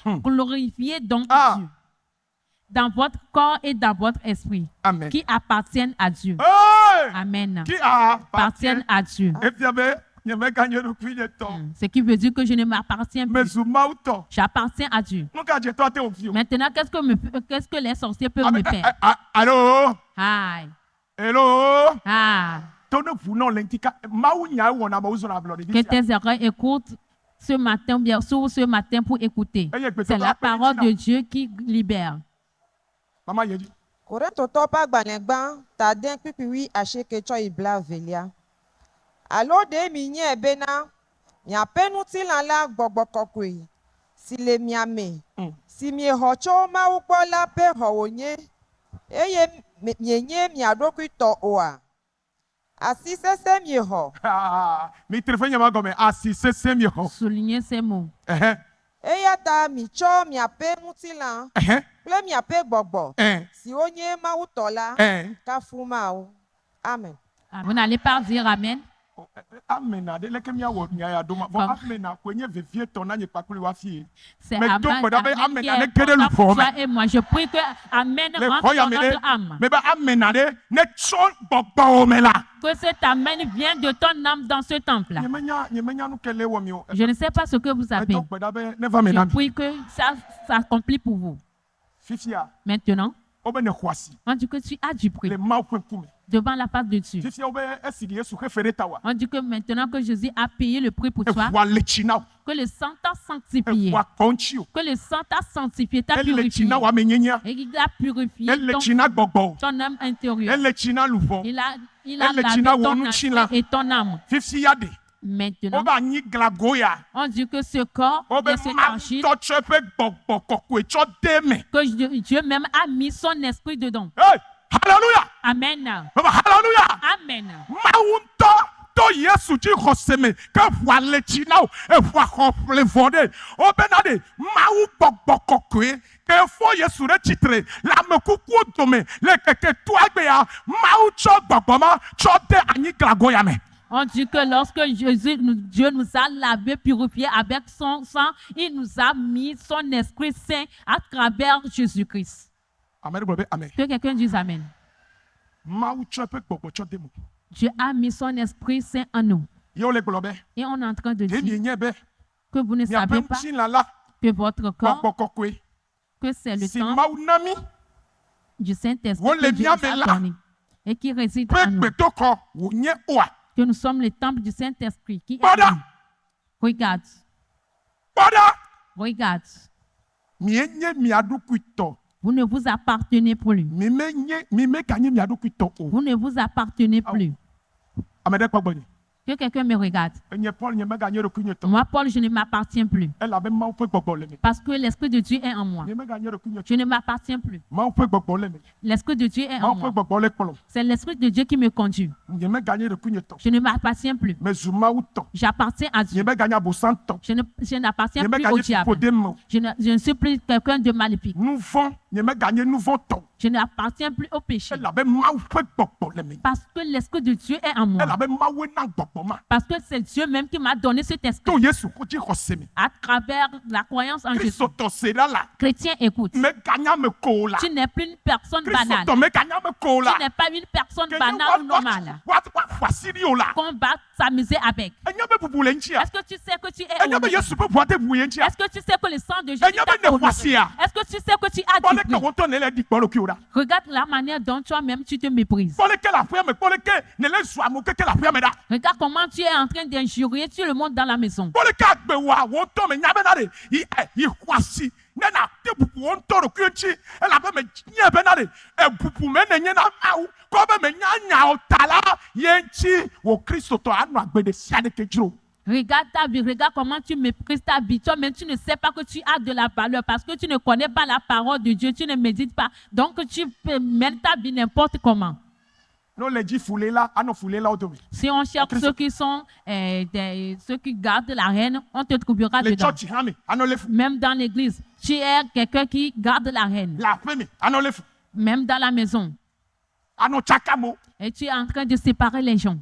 Glorifiez donc Dieu dans votre corps et dans votre esprit Amen. qui appartiennent à Dieu. Hey! Amen. Qui a Appartiennent à Dieu. et puis il y avait gagné le prix de temps Ce qui veut dire que je ne m'appartiens mais plus. zuma ou temps J'appartiens à Dieu. nous quand toi t'es au vieux Maintenant, qu'est-ce que les sorciers peuvent me faire? allô Aïe. hello Ah. tonne vous non l'indica maou nya wona ma uzona blode Que tes oreilles écoutent ce matin, bien sûr, ce matin pour écouter. C'est la parole de Dieu qui libère. Maman yedi Korintotɔ ƒe agbalẽ gbã tade kpikpiwi asieke tsɔ yi bla velia. Alo ɖe mi nye bena miaƒe ŋutilã la gbɔgbɔ kɔkɔe si le mia me, si miexɔ tso Mawu gbɔ la ƒe xɔ wònye, eye mienye mia ɖokui tɔ oa? Asi sesẽ miexɔ, mi trefe nyama gome asi sese mi ho Soulignez ces mots. eya ta mitsɔ miaƒe ŋutilã kple miaƒe gbɔgbɔ si wonye Mawu tɔ la kafu Mawu. Amen. Vous n'allez pas dire Amen. amena de leke mia wo nya ya do ma amena ko nye vevie to na nye pakuli wa fie C'est mais Amen, donc Amen qui amena ne est kede lu important pour fo toi et moi. Je prie que Amen le rentre khoya dans me notre âme. me ba amena de ne tso gbogbo o me la Que cet Amen vienne de ton âme dans ce temple-là. nye menya nu kele wo mi o Je ne sais pas ce que vous avez. donc beda be ne va me na Je prie que ça s'accomplit pour vous. fifia Maintenant, o be ne khoasi on dit que tu as du prix le ma ko kume devant la face de Dieu. fifia o be esigi yesu ke fere tawa On dit que maintenant que Jésus a payé le prix pour e toi, wa le china que le sang t'a e sanctifié, wa konchi o que le sang t'a sanctifié, t'a e le purifié, china wa me nyenya et qu'il a purifié e le china gbogbo ton âme e intérieure. le china lufo Il a Elle lavé est china ton wonu china. esprit et ton âme. fifia de o Maintenant, ba nyi glagoya on dit que ce corps o be de cet ma argile, to tso pe gbogbo kokwe tso de me que Dieu même a mis son esprit dedans. hey hallelujah Amen. baba hallelujah Amen. mawuntɔ to Yesu dzi xɔse me ke ʋua le tsi na wo eʋua xɔ ƒle vɔ ɖe wo bena ɖe Mawu gbɔgbɔ kɔkɔe ke fɔ Yesu ɖe tsitre le ame kukuwo dome le keke toa gbea Mawu tsɔ gbɔgbɔ ma tsɔ de anyiglago ya me. On dit que lorsque Dieu nous a lavé, purifié avec son sang, il nous a mis son Esprit Saint à travers Jésus-Christ. Amen. Gblɔ be amen. Que quelqu'un dise Amen. Mawu tsɔ eƒe gbɔgbɔ tsɔ de mo. Dieu a mis son Esprit Saint en nous. Yewo le gblɔ be Et on est en train de ye dire mienye be que vous ne miaƒe savez pas ŋutilã la que votre corps, gbɔgbɔ kɔkɔe que c'est le si temps Mawu na mi du Saint-Esprit Wo le que Dieu nous mia me a la. donné et qui réside ƒe en nous. gbedoxɔ wònye oa. Que nous sommes le temple du Saint-Esprit qui est Voilà. en nous. Regarde, Kpɔ ɖa regarde. mienye mia ɖokui tɔ Vous ne vous appartenez plus. mi meganye mia ɖokui tɔ o. Vous ne vous appartenez plus. Ame ɖe kpɔ gbɔnye. Que quelqu'un me regarde. Enye Paul nye meganye ɖokui nye tɔ. Moi, Paul, je ne m'appartiens plus. Elabe Mawu ƒe gbɔgbɔ le me. Parce que l'Esprit de Dieu est en moi. Nye meganye ɖokui nye tɔ. Je ne m'appartiens plus. Mawu ƒe gbɔgbɔ le me. L'Esprit de Dieu est en Mawu ƒe moi. gbɔgbɔ le kplɔm. C'est l'Esprit de Dieu qui me conduit. Nye meganye ɖokui nye tɔ. Je ne m'appartiens plus. Mezu Mawu tɔ. J'appartiens à Nye Dieu. meganye abosam tɔ. Je n'appartiens Nye plus au meganye diable. fiƒode me o. Je ne suis plus quelqu'un de maléfique. Nu vɔ̃ nye meganye nu vɔ̃ tɔ. Je n'appartiens plus au péché. Elabe Mawu ƒe gbɔgbɔ le me. Parce que l'Esprit de Dieu est en moi. Elabe Mawu na gbɔgbɔ ma. Parce que c'est Dieu même qui m'a donné cet To esprit. Yesu ko dzi xɔse me. À travers la croyance en Jésus. Kristotɔ se ɖa la. Chrétien, écoute. Meganya me ko o la. Tu n'es plus une personne banale. Kristotɔ meganya me ko o la. Tu n'es pas une personne Ke nye banale ou normale woaƒo asiri o la. qu'on va s'amuser avec. Enye be bubu le ŋutia. Est-ce que tu sais que tu es Enye be honoré? Yesu ƒe ʋua de bubu ye ŋutia. Est-ce que tu sais que le sang de Jésus Enye be t'a ne honoré? xɔasia. Est-ce que tu sais que tu as Kpɔ du leke prix? wotɔ ne le ɖi kpɔ ɖokui o ɖa. Regarde la manière dont toi-même tu te méprises. Kpɔ leke le aƒea me. Kpɔ leke ne le zu amewo keke le aƒea me ɖa. Regarde comment tu es en train d'injurier tout le monde dans la maison. Kpɔ leke agbewoa wo ŋutɔ me nya bena ɖe yi xɔ asi ne nate bubu wo ŋutɔ ɖokui ŋuti elabe me nye bena ɖe ebubu me ne nye na Mawu kɔ be me nya nya o ta la ye ŋuti wo kristotɔ anɔ agbe ɖe sia ɖe ke dzro. Regarde ta vie, regarde comment tu méprises ta vie. Toi-même, tu ne sais pas que tu as de la valeur parce que tu ne connais pas la parole de Dieu, tu ne médites pas. Donc, tu mènes ta vie n'importe comment. No le dzi fule la anɔ fule la wo dome. Si on cherche Christ- ceux qui sont ceux qui gardent la reine, on te trouvera Le dedans. tsɔtsi hã me anɔ le fu. Même dans l'église, tu es quelqu'un qui garde la reine. Le aƒe me anɔ le fu. Même dans la maison. Anɔ tsaka mo. Et tu es en train de séparer les gens.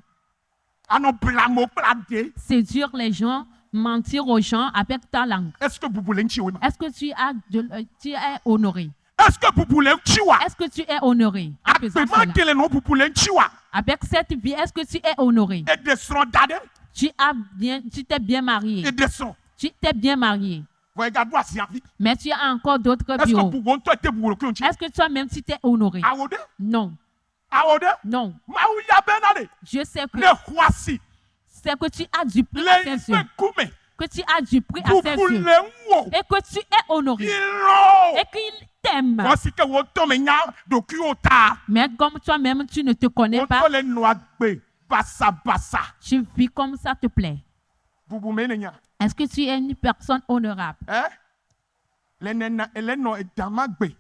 Anɔ bla mo kple ade. Séduire les gens, mentir aux gens avec ta langue. Est-ce que bubu le ŋuti wo ma? Est-ce que tu es honoré? Est-ce que bubu le ŋuti wa? Est-ce que tu es honoré en faisant Agbe ma cela? kele no bubu le ŋuti wa? Avec cette vie, est-ce que tu es honoré? Eɖe srɔ̃ da ɖe. Tu t'es bien marié. Eɖe srɔ̃. Tu t'es bien marié. Vɔ egaɖo asi afi. Mais tu as encore d'autres Est-ce que bureaux. bubu ŋutɔ ete bubu ɖokui ŋuti? Est-ce que toi-même, tu t'es honoré? Awo ɖe. Non, Awo ɖe. non. Mawu ya bena ɖe. Je sais que Ne xɔ asi c'est que tu as du prix à le ses yeux. ife kume. Que tu as du prix à ses Bubu yeux. le ŋu o. Et que tu es honoré. Ilɔ. Et qu'il t'aime. Vɔ si ke wo ŋutɔ me nya ɖokui o ta. Mais comme toi-même, tu ne te connais Wo pas, ŋutɔ le nɔ agbe basabasa. tu vis comme ça te plaît. Bubu me ne nya. Est-ce que tu es une personne honorable? Le nena ele nɔ edama gbe.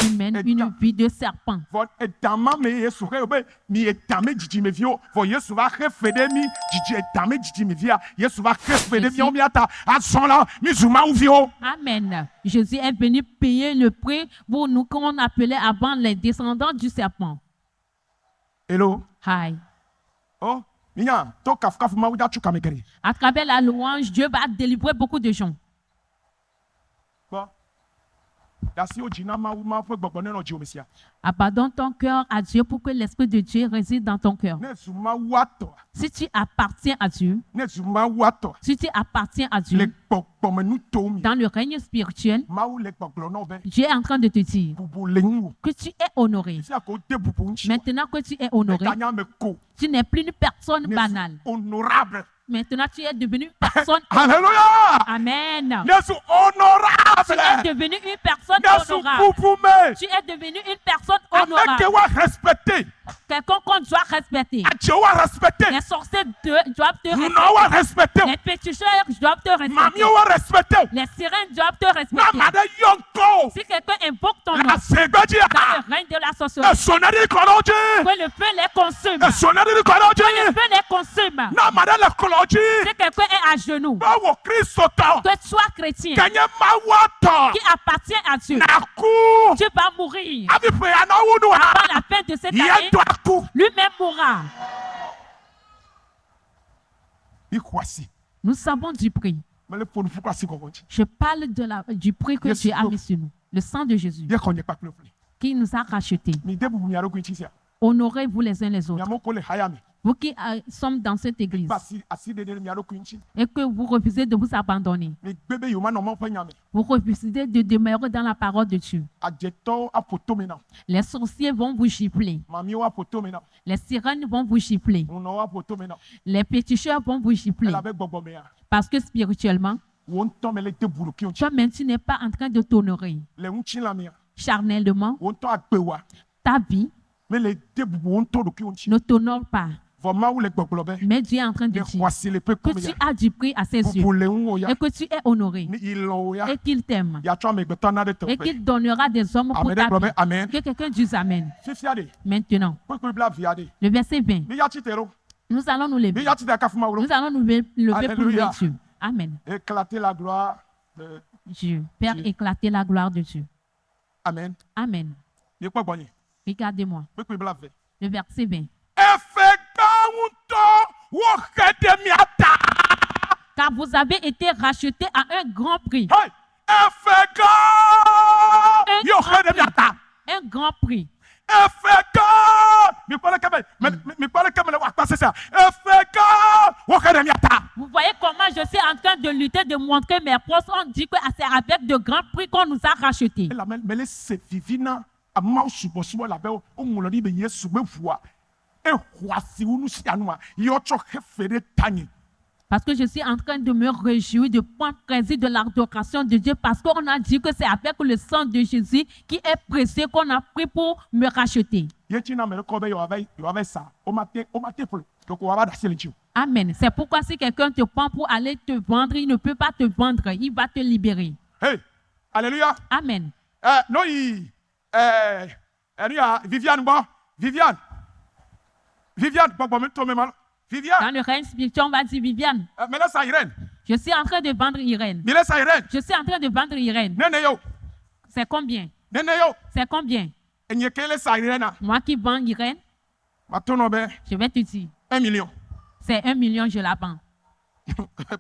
Tu mènes une vie de serpent. Vɔ edama me Yesu xe be mi edame dzidzimeviwo. Vɔ Yesu va xe fe ɖe mi dzidzi edame dzidzimevia. Yesu va xe fe ɖe miawo míata. Azɔ la mi zu Mawuviwo. Amen. Jésus est venu payer le prix pour nous qu'on appelait avant les descendants du serpent. Hello. Hi. Oh, minya to kafukafu Mawu da tsu kame geɖe. À travers la louange, Dieu va délivrer beaucoup de gens. Gbɔ. Dasiwo dzi na Mawu ƒe gbɔgbɔ ne nɔ dziwò me sia. Abandonne ton cœur à Dieu pour que l'Esprit de Dieu réside dans ton cœur. Ne zu Mawua tɔ. Si tu appartiens à Dieu, Ne zu Mawua tɔ. si tu appartiens à Le Dieu, gbɔgbɔmenu to mi. dans le règne spirituel, Mawu le gbɔgblɔ na wo be Dieu est en train de te dire bubu le ŋu. que tu es honoré. Si ako de bubu ŋuti. Maintenant que tu es honoré, Meganya me ko. tu n'es plus une personne Ne zu banale. honorable. Maintenant, tu es devenu une personne. Alléluia. Amen. Ne zu honorable. honorable. devenu une personne Nasu honorable. Poupoumé. Tu es devenu une personne Avec honorable. wa respecter. Quelqu'un qu'on doit respecter. Adjewa respecter. Les sorciers doivent te Nous wa respecter. respecter. Les péticheurs doivent te respecter. Mami wa respecter. Les sirènes doivent te Na respecter. made yonko. Si quelqu'un invoque ton nom La segbeji. dans le règne de la sorcellerie, Esonari koloji. que le feu les consume. Esonari Que koloji. le feu les consume. Na made le koloji. Si quelqu'un est à genoux, Bawo Kristo ta. que tu sois chrétien, Kanye mawato. qui appartient à Dieu, Naku. tu vas mourir. Abi pe anawunu ha. Avant la fin de cette année, Yedo aku. lui-même mourra. Ikwasi. Nous savons du prix. Mele ponu fukwasi kokonji. Je parle du prix que Yes, Dieu a Lord. mis sur nous. Le sang de Jésus Ye konye papleple. qui nous a rachetés. Mi debu mi aro kunchi sia. Honorez-vous les uns les autres. Mi amoko le hayami. Vous qui sommes dans cette église Basi aside de mi aro kunchi. et que vous refusez de vous abandonner. Mi gbebe yo ma no mo pa nyame. Vous refusez de demeurer dans la parole de Dieu. Ajeto apoto mena. Les sorciers vont vous gifler. Mami wa poto mena. Les sirènes vont vous gifler. Uno wa poto mena. Les péticheurs vont vous gifler. Elle avait gbogbo mea. Parce que spirituellement, Won to mele te buru ki onchi. toi-même, tu n'es pas en train de t'honorer. Le unchi la mea. Charnellement, Won to agbewa. ta vie Me le te bubu won to do ki onchi. ne t'honore pas. Voma ou le gbogbo be. Mais Dieu est en train de Me dire kwasi le pe que comme tu ya. as du prix à ses yeux Pour le un ya. et que tu es honoré Ni ilo ya. et qu'il t'aime Ya twa me gbeta na de te. et qu'il donnera des hommes pour Amen. ta Globe vie. amen. Que quelqu'un dise Amen. Fifia de. Maintenant, Ko bla viade. le verset 20. Mi ya chitero. Nous allons nous lever. Mi ya chite akafuma wuro. Nous allons nous lever pour Alléluia. louer Dieu. Amen. Éclater la gloire de Dieu. Père, Dieu. éclater la gloire de Dieu. Amen. Amen. Ni kwa gbonye. Regardez-moi. Ko bla ve. Le verset 20. Wo kede mi ata. Car vous avez été rachetés à un grand prix. Hey, efega. Yo kede mi ata. Un grand prix. Efega. Mi parle keme. Mi parle keme le wa passer ça. Efega. Wo kede mi ata. Vous voyez comment je suis en train de lutter, de montrer mes forces. On dit que c'est avec de grands prix qu'on nous a rachetés. La mele se vivina ama subo subo la be o mulodi be Yesu be fua. E hwasi unu si anua. Yo cho hefere tani. Parce que je suis en train de me réjouir, de prendre plaisir de l'adoration de Dieu. Parce qu'on a dit que c'est avec le sang de Jésus qui est précieux qu'on a pris pour me racheter. Yetina me ko be yo ave sa. O mate pro. Donc on va da se lentiu. Amen. C'est pourquoi si quelqu'un te prend pour aller te vendre, il ne peut pas te vendre. Il va te libérer. Hey. Alléluia. Amen. No yi Viviane bon. Viviane, bon, me tombe mal. Viviane, Dans le règne spirituel, on va dire Viviane. mais là, ça Irène. Je suis en train de vendre Irène. Mais là, ça Irène. Je suis en train de vendre Irène. Nene yo. C'est combien? Nene yo. C'est combien? Et n'y a qu'elle, ça Irène. Moi qui vends Irène, Ma tonne, ben, je vais te dire. 1 million. C'est 1 million, je la vends.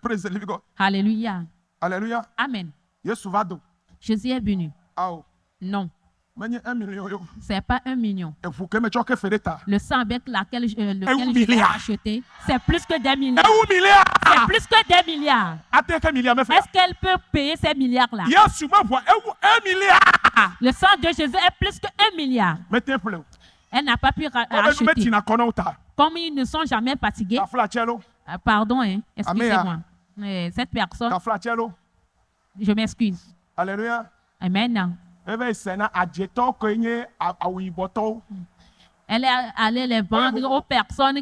Praise the living God. Alléluia. Alléluia. Amen. Yesu vado. Jésus est venu. Ao. Non, Mais 1 million yo. c'est pas 1 million. Et vous que me choque fereta. Le sang avec lequel je l'ai milliard. acheté, c'est plus que des Et milliards. où milliard? C'est plus que des milliards. Attends, 1 milliard, me fait. Est-ce qu'elle peut payer ces milliards-là? Yesu me voit. Et où 1 milliard? Le sang de Jésus est plus que 1 milliard. Mettez un peu. Elle n'a pas pu On va acheter. mettre na kono uta. Comme ils ne sont jamais fatigués, Ta flachello. pardon, hein, excusez-moi. Amen. Cette personne, Ta flachello. je m'excuse. Alléluia. Amen. Ebe sena adjeto kwenye awiboto. Elle est allée les vendre aux personnes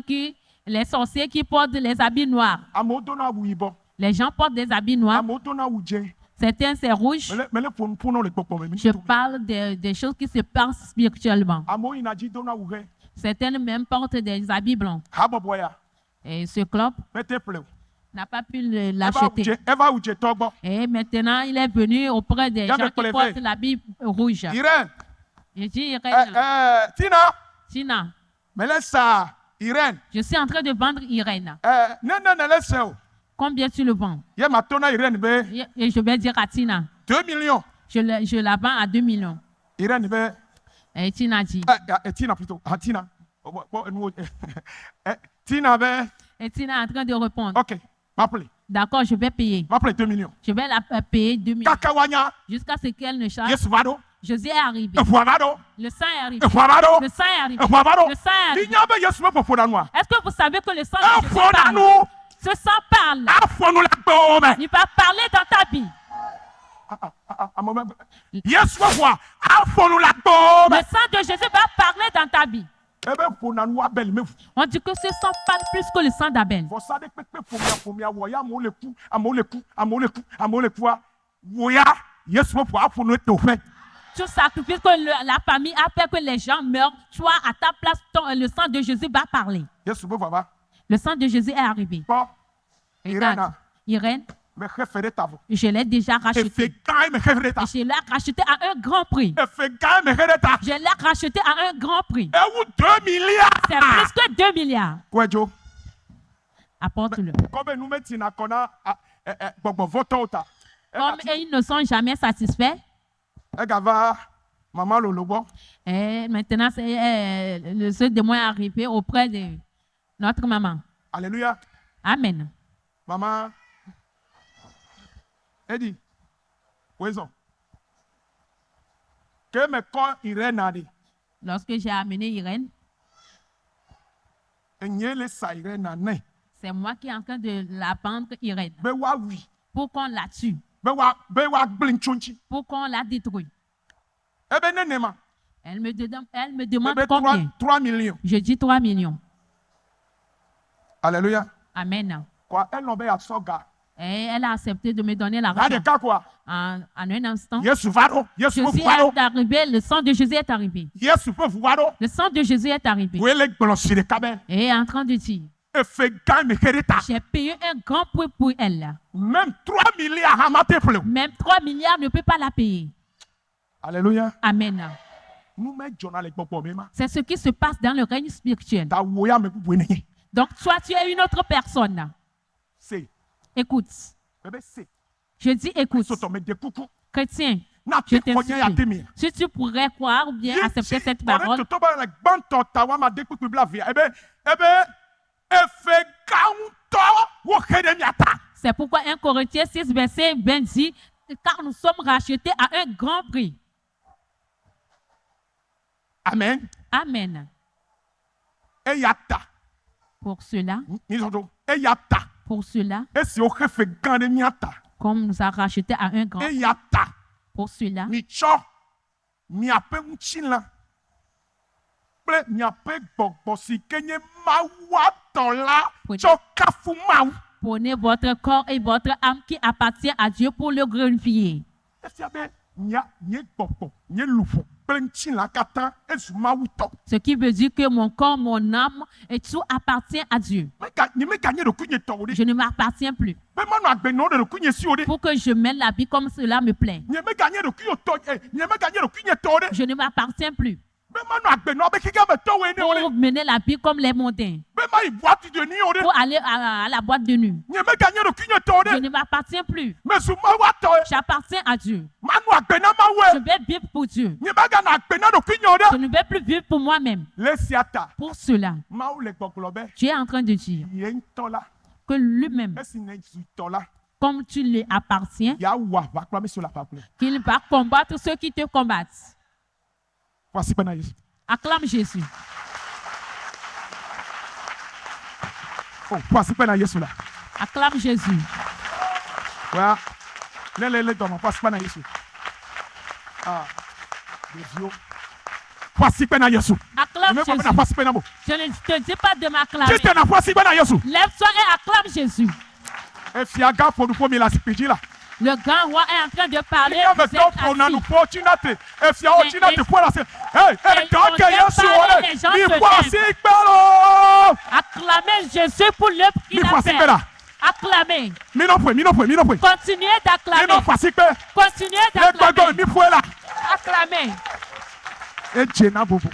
les sorciers qui portent les habits noirs. Amoto na wibo. Les gens portent des habits noirs. Amoto na wuje. Certains, c'est rouge. Mele pono le popo me. Je parle des choses qui se passent spirituellement. Amo inaji dona wuhe. Certaines même portent des habits blancs. Haboboya. Et ce club Mete pleu. n'a pas pu l'acheter. Eva wuje togbo. Et maintenant, il est venu auprès des Viens gens me qui lever. portent l'habit rouge. Irène. Je dis, Irène, Tina. Tina, Mele sa. Irène. je suis en train de vendre Irène. Non, laisse. Combien tu le vends? Ye matona Irène be. Et je vais dire à Tina, 2 millions. je la vends à 2 millions. Irène be. Et Tina dit, Tina plutôt. Tina. Tina be. et Tina est en train de répondre, Ok. M'appelez. d'accord, je vais payer. M'appelez 2 millions. Je vais la payer 2 millions. Kakawanya. Jusqu'à ce qu'elle ne charge. Yesu vado. Jésus est arrivé. Efuavado. Le sang est arrivé. Efuavado. Le sang est arrivé. Efuavado. Le sang est arrivé. Inyabe Yesu me popo na noa. Est-ce que vous savez que le sang de Jésus Afo na parle? nu. Ce sang parle. Afo nu la gbe. Il va parler dans ta vie. Yes, what? Afonu la tombe. Le sang de Jésus va parler dans ta vie. Ebe fona nu abel me. On dit que ce sang parle plus que le sang d'Abel. Vous savez que fomia woya amoleku. Woya, yes, what pour afonu to fait. Tu sacrifices que la famille a fait que les gens meurent. Toi, à ta place, le sang de Jésus va parler. Yes, vous papa. Le sang de Jésus est arrivé. Bon. Regarde, Irène, Me référé ta vous. je l'ai déjà Et racheté. fait quand me référé ta. Et je l'ai racheté à un grand prix. Et fait quand me référé ta. Je l'ai racheté à un grand prix. Et où 2 milliards. C'est plus que 2 milliards. Quoi, Joe? Apporte-le. Comme nous mettons na kona voto ota. Comme ils ne sont jamais satisfaits, Egava maman lolobo. et maintenant, ce démon est arrivé auprès de notre maman. Alléluia. Amen. Maman. Eddie. Poison. Que me quand Irène a dit. Lorsque j'ai amené Irène, Et n'y le sa Irène a né. c'est moi qui est en train de la pendre Irène Be wa oui. pour qu'on la tue, Be wa blin chunchi. pour qu'on la détruise. Ebe nenema. Elle me demande Ebe combien. 3 millions. Je dis 3 millions. Alléluia. Amen. Quoi, elle n'obéit à soga. Et elle a accepté de me donner Là, l'argent. de cas quoi? En un instant, Yesu varo. Yesu Jésus varo. est arrivé, le sang de Jésus est arrivé. Yesu peut varo. Le sang de Jésus est arrivé. Où est le glossi de cabin? Et est en train de dire, Et fait quand me hérita. j'ai payé un grand prix pour elle. Même 3 milliards à mater pour le. Même 3 milliards ne peut pas la payer. Alléluia. Amen. Nous mettons journal avec Bobo Mema. C'est ce qui se passe dans le règne spirituel. Ta woya me bouene. Donc, toi, tu es une autre personne. C'est. Écoute. Bébé c'est. Je dis écoute. Soto me de coucou. Chrétien, Na je te konya ya t'insulte. temi. Si tu pourrais croire ou bien accepter cette parole, To ba like banto tawa ma de coucou bla via. E fait quand wo kede miata. c'est pourquoi 1 Corinthiens 6, verset 20 dit, car nous sommes rachetés à un grand prix. Amen. Amen. E yata. Pour cela, E yata. pour cela, E si o fait quand de miata. comme nous a rachetés à un grand E prix, yata. pour cela, Mi cho. Mi ape mchila. Ple mi ape gbogbo si kenye mawa tola. Oui. Cho kafu mau. prenez votre corps et votre âme qui appartient à Dieu pour le glorifier. E si abe nya nye gbogbo nye lufo. Ple mchila kata e su mau to. Ce qui veut dire que mon corps, mon âme et tout appartient à Dieu. Ni me gagner de kunye to ode. Je ne m'appartiens plus Be manu agbe no de kunye si ode. pour que je mène la vie comme cela me plaît. Ni me gagner de kunye to. Ni me gagner de kunye to ode. Je ne m'appartiens plus Be manu agbe no be kiga me to we ne pour ode. mener la vie comme les mondains, Be ma i boîte de nuit ode. pour aller à la boîte de nuit. Ni me gagner de kunye to Je ode. ne m'appartiens plus. Me su mawa to. J'appartiens à Dieu. Manu agbe na Je mawe. vais vivre pour Dieu. Ni me gana agbe na do kunye Je ode. ne vais plus vivre pour moi-même. Le siata. Pour cela, Mau le gbogbo be. Dieu est en train de dire Yen to la. que lui-même, E si ne su to la. comme tu lui appartiens, Ya wa va clamer sur la parole. qu'il va combattre ceux qui te combattent. Voici pena Yesu. Acclame Jésus. Oh, voici pena Yesu la. Acclame Jésus. Voilà. Le domo. Voici pena Yesu. Ah. Dieu. Voici pena Yesu. Acclame Me Jésus. pena voici pena bo. Je ne te dis pas de m'acclamer. Tite na voici pena Yesu. Lève-toi et acclame Jésus. E fiaga pour nous premier la spirituelle là. Le grand roi est en train de parler. Ika Vous me êtes to pour na nous assis. fortunate. E fia fortunate pour la. Hey, et quand on que Yesu vient parler, ole. les gens Mi se voici lèvent. pelo. Acclamez Jésus pour l'œuvre qu'il Mi a voici fait. pela. Acclamez. Mi no pwe. Continuez Mi no d'acclamer. voici pe. Continuez Le gbagbo d'acclamer. mi fwe la. Acclamez. E jena bobo.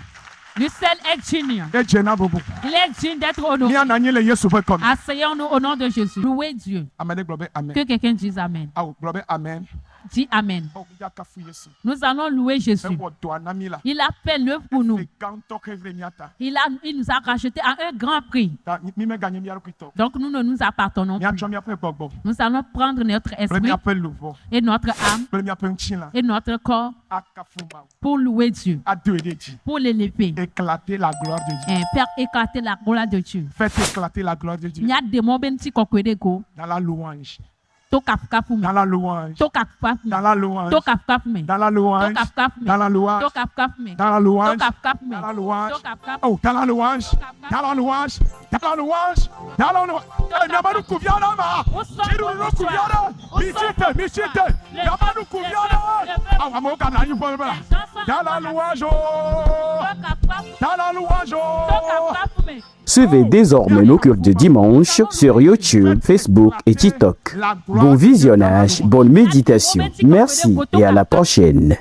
Le seul est digne. E jena bobo. Il est digne d'être Ni honoré. ananye le Yesu fe comme. Asseyons-nous au nom de Jésus. Louez Dieu. Amen globe amen. Que quelqu'un dise Amen. Ah globe amen. Dis Amen. Oh ya ka fu Yesu. Nous allons louer E Jésus. wo do anami la. Il a fait l'œuvre pour nous. E kanto ke vre miata. Il nous a racheté à un grand prix. Ta mi me gagner mi arukwito. Donc nous ne nous appartenons Mi plus. atwa mi apwe gbogbo. Nous allons prendre notre Ple mi esprit apwe louvo. et notre âme Ple mi apwe nchin la. et notre corps Aka fu ma. pour louer Dieu, A deux et dit. pour l'élever Éclater la gloire de Dieu. et faire éclater la gloire de Dieu. Faites éclater la gloire de Il Dieu y a des moments qui sont dans la louange. Tokafkafume. dans la louange, Tokafkafume. dans la louange, Tokafkafume. dans la louange, Tokafkafume. dans la louange, Tokafkafume. dans la louange, Tokafkafume. dans la louange. Tokafkafume. Oh, dans la louange, dans la louange, dans la louange, dans la louange. Yamanu kuviana ma. Chiru no kuviana. Michite. Yamanu kuviana. Awamoka na yu bola. Dans la louange. Dans la louange. Suivez désormais nos cultes de dimanche sur YouTube, Facebook et TikTok. Bon visionnage, bonne méditation. Merci et à la prochaine.